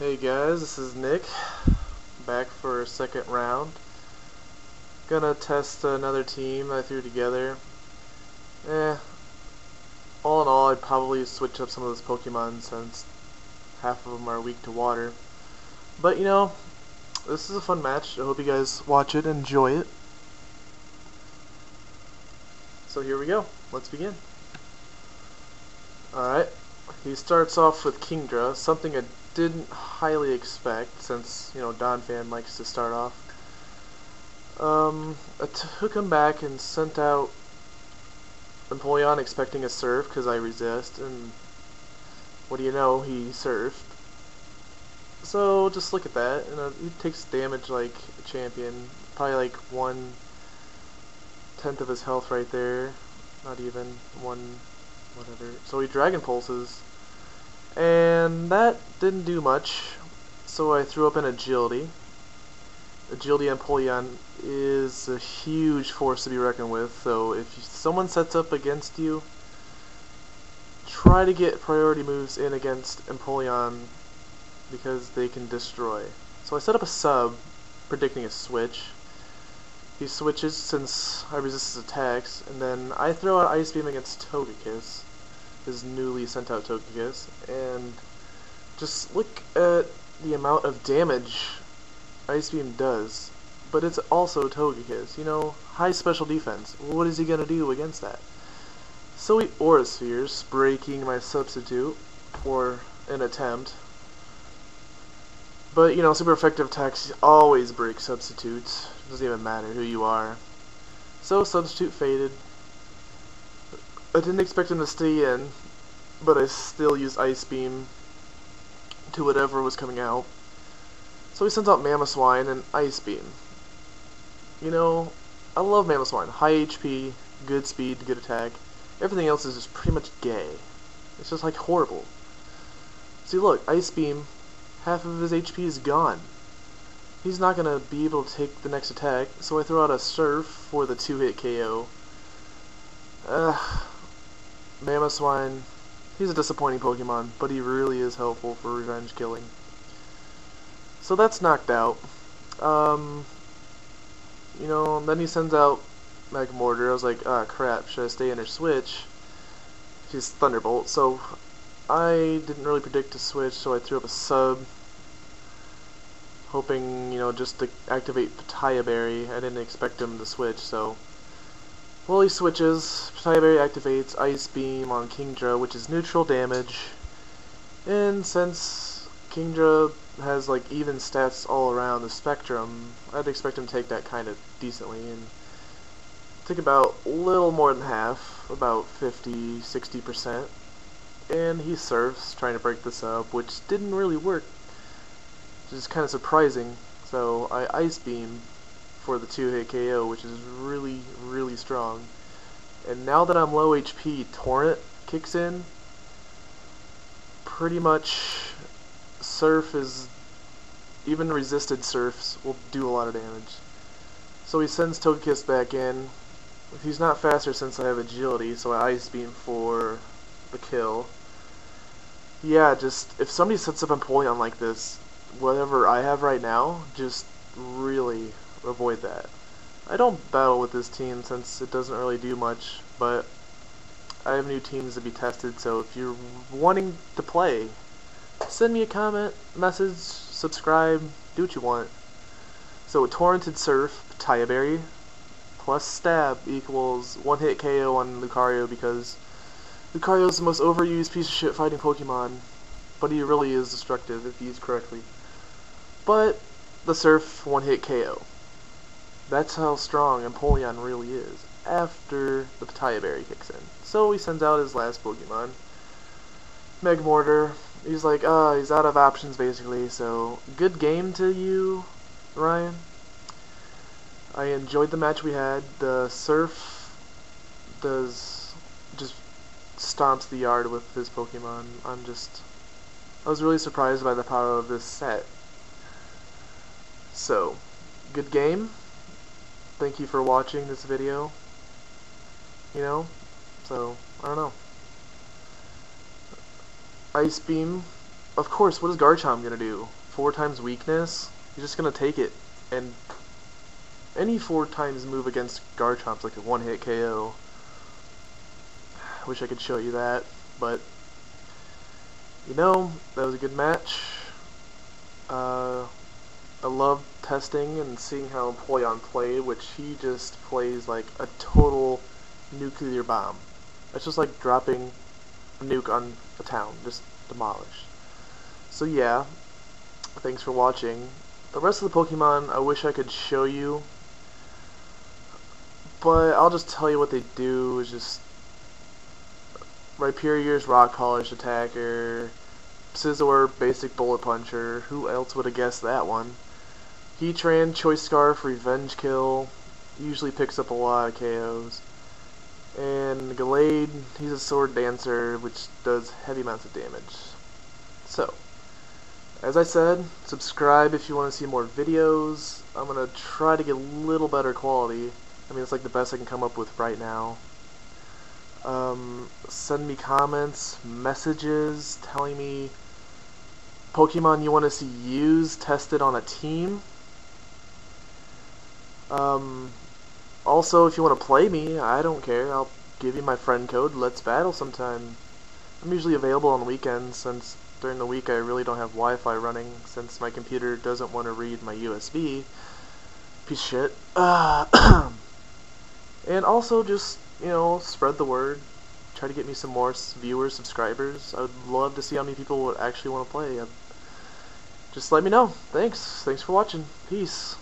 Hey guys, this is Nick, back for a second round. Gonna test another team I threw together. All in all, I'd probably switch up some of those Pokemon since half of them are weak to water. But this is a fun match. I hope you guys watch it and enjoy it. So here we go. Let's begin. Alright, he starts off with Kingdra, something I didn't highly expect since, Donphan likes to start off. I took him back and sent out Empoleon expecting a surf because I resist, and what do you know, he surfed. So just look at that, he takes damage like a champion, probably like 1/10 of his health right there, not even one, whatever. So he Dragon Pulses, and that didn't do much, so I threw up an Agility. Agility Empoleon is a huge force to be reckoned with, so if someone sets up against you, try to get priority moves in against Empoleon because they can destroy. So I set up a sub, predicting a switch. He switches since I resist his attacks, and then I throw out Ice Beam against Togekiss, his newly sent out Togekiss, and just look at the amount of damage Ice Beam does. But it's also Togekiss, high special defense. What is he gonna do against that? So he Aura Spheres, breaking my substitute, or an attempt. But, super effective attacks always break substitutes. Doesn't even matter who you are. So, substitute faded. I didn't expect him to stay in, but I still used Ice Beam to whatever was coming out. So he sends out Mamoswine and Ice Beam. I love Mamoswine. High HP, good speed, good attack. Everything else is just pretty much gay. It's just like horrible. See, look, Ice Beam, half of his HP is gone. He's not gonna be able to take the next attack, so I throw out a Surf for the 2-hit KO. Mamoswine, he's a disappointing Pokemon, but he really is helpful for revenge killing. So that's knocked out. Then he sends out Magmortar. I was like, ah, crap, should I stay in or switch? He's Thunderbolt, so I didn't really predict to switch, so I threw up a sub, hoping, just to activate Pitaya Berry. I didn't expect him to switch, so well, he switches. Pitaya Berry activates Ice Beam on Kingdra, which is neutral damage, and since Kingdra has like even stats all around the spectrum, I'd expect him to take that kind of decently, and took about a little more than half, about 50–60%, and he surfs, trying to break this up, which didn't really work, which is kind of surprising. So I Ice Beam for the 2-hit KO, which is really, really strong. And now that I'm low HP, Torrent kicks in. Pretty much Surf is, even resisted Surfs will do a lot of damage. So he sends Togekiss back in. He's not faster since I have Agility, so I Ice Beam for the kill. Yeah, just, if somebody sets up Empoleon like this, whatever I have right now, just really avoid that. I don't battle with this team since it doesn't really do much, but I have new teams to be tested, so if you're wanting to play, send me a comment, message, subscribe, do what you want. So Torrented Surf, Pitaya Berry, plus Stab equals 1-hit KO on Lucario, because Lucario is the most overused piece of shit fighting Pokemon, but he really is destructive if used correctly. But the Surf 1-hit KO. That's how strong Empoleon really is after the Pitaya Berry kicks in. So he sends out his last Pokemon, Magmortar. He's like, he's out of options basically, so good game to you, Ryan. I enjoyed the match we had. The Surf just stomps the yard with his Pokemon. I was really surprised by the power of this set. So, good game. Thank you for watching this video. So, I don't know. Ice Beam of course, what is Garchomp gonna do? 4 times weakness? He's just gonna take it, and any 4 times move against Garchomp's like a one-hit KO. I wish I could show you that, but you know, that was a good match. I love testing and seeing how Empoleon played, which he just plays like a total nuclear bomb. It's just like dropping a nuke on a town, just demolished. So yeah, thanks for watching. The rest of the Pokemon I wish I could show you, but I'll just tell you what they do. Is just Rhyperier's Rock Polish Attacker, Scizor Basic Bullet Puncher, who else would have guessed that one? Heatran Choice Scarf Revenge Kill, usually picks up a lot of KOs. And Gallade, he's a Sword Dancer, which does heavy amounts of damage. So, as I said, subscribe if you want to see more videos. I'm going to try to get a little better quality. I mean, it's like the best I can come up with right now. Send me comments, messages, telling me Pokemon you want to see used, tested on a team. Also, if you want to play me, I don't care. I'll give you my friend code. Let's battle sometime. I'm usually available on the weekends, since during the week I really don't have Wi-Fi running, since my computer doesn't want to read my USB. Piece of shit. And also just, you know, spread the word. Try to get me some more viewers, subscribers. I would love to see how many people would actually want to play. Just let me know. Thanks for watching. Peace.